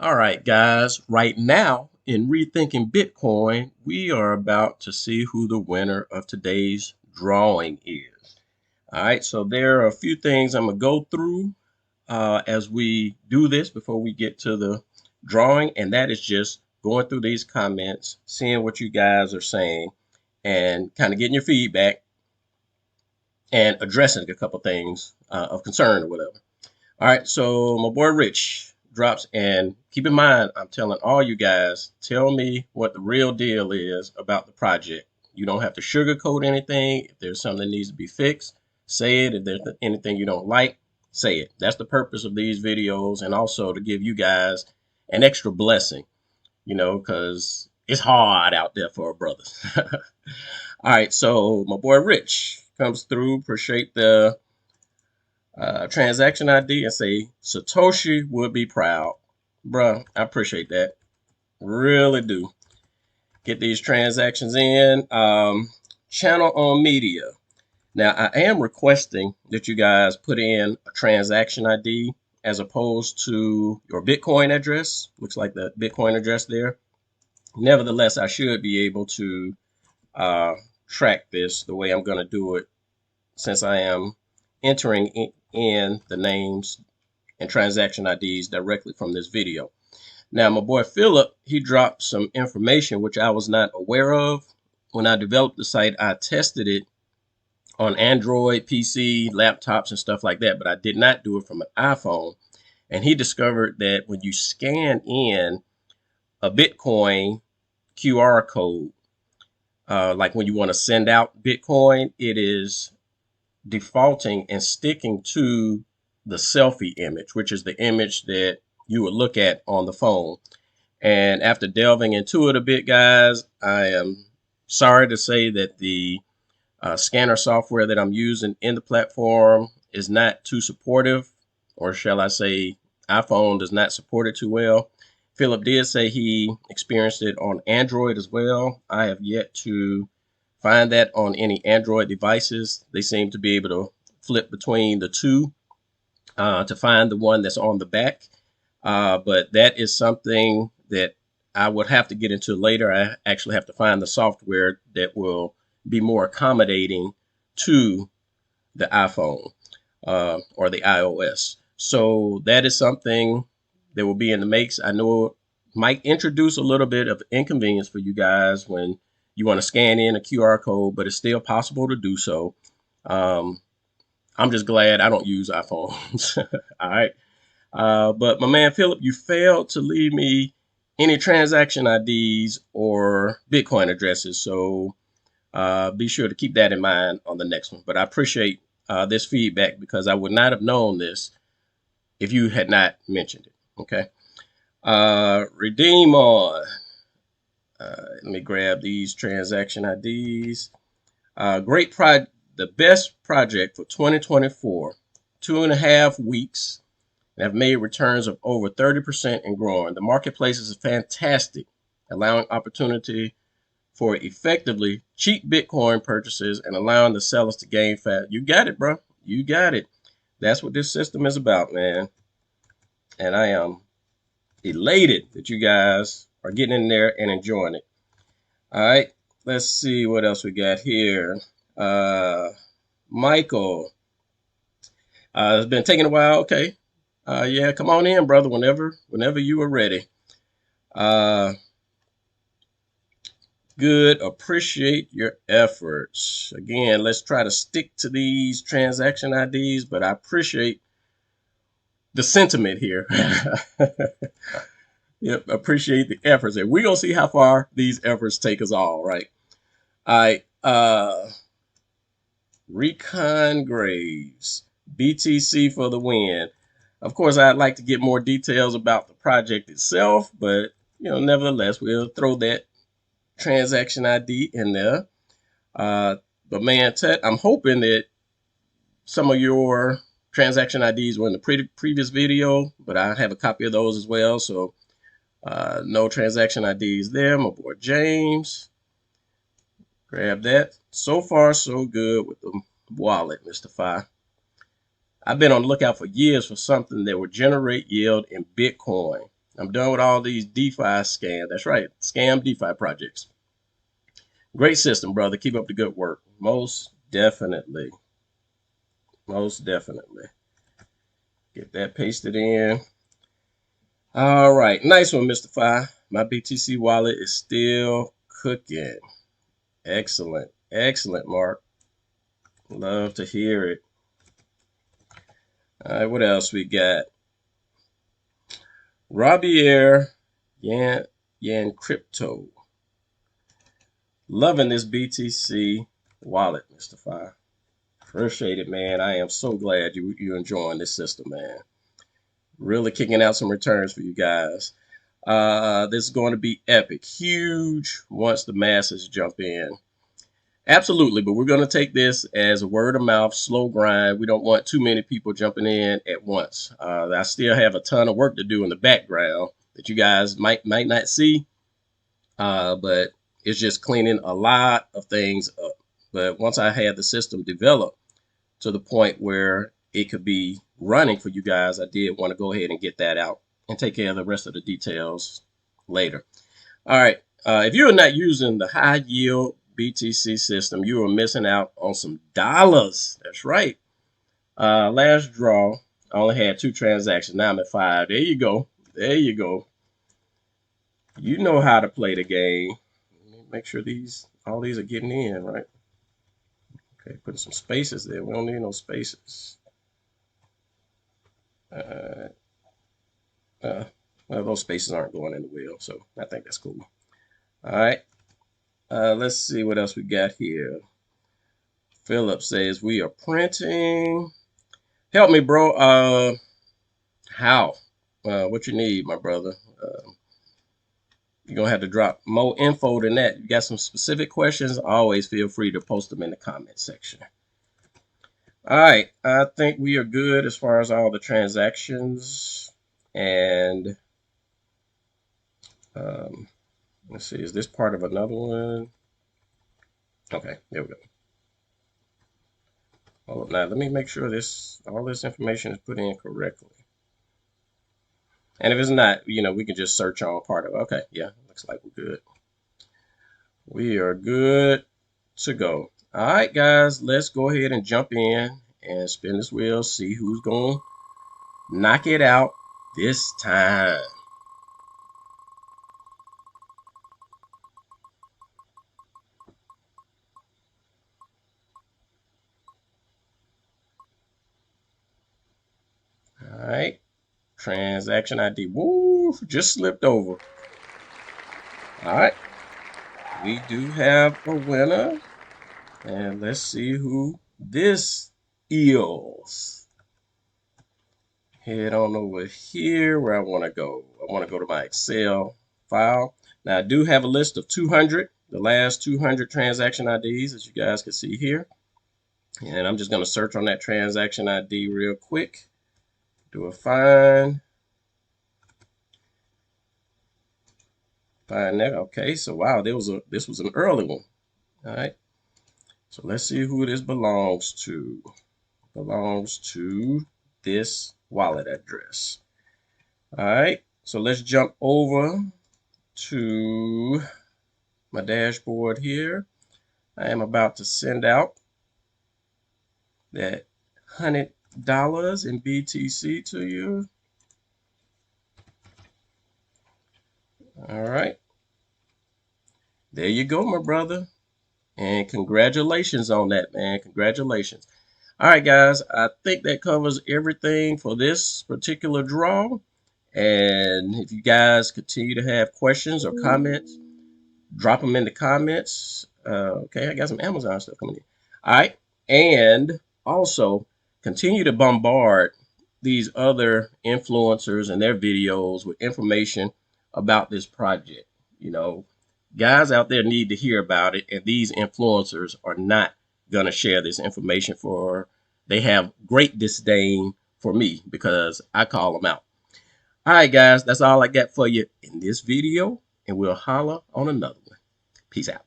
All right, guys, right now in Rethinking Bitcoin, we are about to see who the winner of today's drawing is. All right, so there are a few things I'm going to go through as we do this before we get to the drawing, and that is just going through these comments, seeing what you guys are saying, and kind of getting your feedback and addressing a couple things of concern or whatever. All right, so my boy Rich drops, and keep in mind, I'm telling all you guys, tell me what the real deal is about the project. You don't have to sugarcoat anything. If there's something that needs to be fixed, say it. If there's anything you don't like, say it. That's the purpose of these videos, and also to give you guys an extra blessing, because it's hard out there for our brothers. All right, so my boy Rich comes through. Appreciate the transaction ID and say Satoshi would be proud. Bruh, I appreciate that. Really do. Get these transactions in. Channel on media. Now, I am requesting that you guys put in a transaction ID as opposed to your Bitcoin address. Looks like the Bitcoin address there. Nevertheless, I should be able to track this the way I'm going to do it since I am entering in the names and transaction IDs directly from this video. Now, my boy Philip, he dropped some information which I was not aware of. When I developed the site, I tested it on Android, PC, laptops, and stuff like that, but I did not do it from an iPhone. And he discovered that when you scan in a Bitcoin QR code, like when you want to send out Bitcoin, it is defaulting and sticking to the selfie image, which is the image that you would look at on the phone. And after delving into it a bit, guys, I am sorry to say that the scanner software that I'm using in the platform is not too supportive, or shall I say, iPhone does not support it too well. Philip did say he experienced it on Android as well. I have yet to find that on any Android devices. They seem to be able to flip between the two to find the one that's on the back. But that is something that I would have to get into later. I actually have to find the software that will be more accommodating to the iPhone or the iOS. So that is something that will be in the makes. I know it might introduce a little bit of inconvenience for you guys when you want to scan in a QR code, but it's still possible to do so. I'm just glad I don't use iPhones. All right. But my man Philip, you failed to leave me any transaction IDs or Bitcoin addresses. So be sure to keep that in mind on the next one. But I appreciate this feedback because I would not have known this if you had not mentioned it. Okay. Redeem on. Let me grab these transaction IDs. The best project for 2024. 2.5 weeks and have made returns of over 30% and growing. The marketplace is fantastic, allowing opportunity for effectively cheap Bitcoin purchases and allowing the sellers to gain fat. You got it, bro. You got it. That's what this system is about, man. And I am elated that you guys are getting in there and enjoying it. All right, let's see what else we got here. Michael, it's been taking a while. Okay, yeah, come on in, brother. Whenever you are ready. Good. Appreciate your efforts. Again, let's try to stick to these transaction IDs, but I appreciate the sentiment here. Yep, appreciate the efforts. And we're gonna see how far these efforts take us all, right? All right. Recon Graves, BTC for the win. Of course, I'd like to get more details about the project itself, but nevertheless, we'll throw that transaction ID in there. But man, Ted, I'm hoping that some of your transaction IDs were in the previous video, but I have a copy of those as well. So no transaction IDs there. My boy James, grab that. So far, so good with the wallet, Mr. Fi. I've been on the lookout for years for something that would generate yield in Bitcoin. I'm done with all these DeFi scams. That's right, scam DeFi projects. Great system, brother. Keep up the good work. Most definitely. Most definitely. Get that pasted in. All right. Nice one, Mr. Fi. My BTC wallet is still cooking. Excellent. Excellent, Mark. Love to hear it. All right. What else we got? Robier Yan Crypto. Loving this BTC wallet, Mr. Fi. Appreciate it, man. I am so glad you're enjoying this system, man. Really kicking out some returns for you guys. This is going to be epic, huge once the masses jump in. Absolutely, but we're going to take this as a word of mouth, slow grind. We don't want too many people jumping in at once. I still have a ton of work to do in the background that you guys might not see, but it's just cleaning a lot of things up. But once I had the system developed to the point where it could be running for you guys, I did want to go ahead and get that out and take care of the rest of the details later. All right. If you're not using the high yield BTC system, you are missing out on some dollars. That's right. Last draw, I only had 2 transactions. Now I'm at 5. There you go. There you go. You know how to play the game. Make sure all these are getting in, right? Okay, putting some spaces there. We don't need no spaces. Well, those spaces aren't going in the wheel, so I think that's cool. All right. Let's see what else we got here. Philip says we are printing. Help me, bro. How? What you need, my brother? You're going to have to drop more info than that. You got some specific questions, always feel free to post them in the comment section. All right. I think we are good as far as all the transactions. And let's see. Is this part of another one? Okay. There we go. Oh, now let me make sure all this information is put in correctly. And if it's not, we can just search on part of it. Okay, yeah, looks like we're good. We are good to go. All right, guys, let's go ahead and jump in and spin this wheel, see who's going to knock it out this time. All right. Transaction ID. Woo! Just slipped over. All right. We do have a winner. And let's see who this is. Head on over here where I want to go. I want to go to my Excel file. Now, I do have a list of 200, the last 200 transaction IDs, as you guys can see here. And I'm just going to search on that transaction ID real quick. Do a find. Find that. Okay, so wow, this was an early one. All right. So let's see who this belongs to. Belongs to this wallet address. All right. So let's jump over to my dashboard here. I am about to send out that $100 in BTC to you. All right. There you go, my brother. And congratulations on that, man. Congratulations. All right, guys. I think that covers everything for this particular draw. And if you guys continue to have questions or comments, drop them in the comments. Okay, I got some Amazon stuff coming in. All right. And also continue to bombard these other influencers and their videos with information about this project. Guys out there need to hear about it, and these influencers are not going to share this information they have great disdain for me because I call them out. All right, guys, that's all I got for you in this video, and we'll holla on another one. Peace out.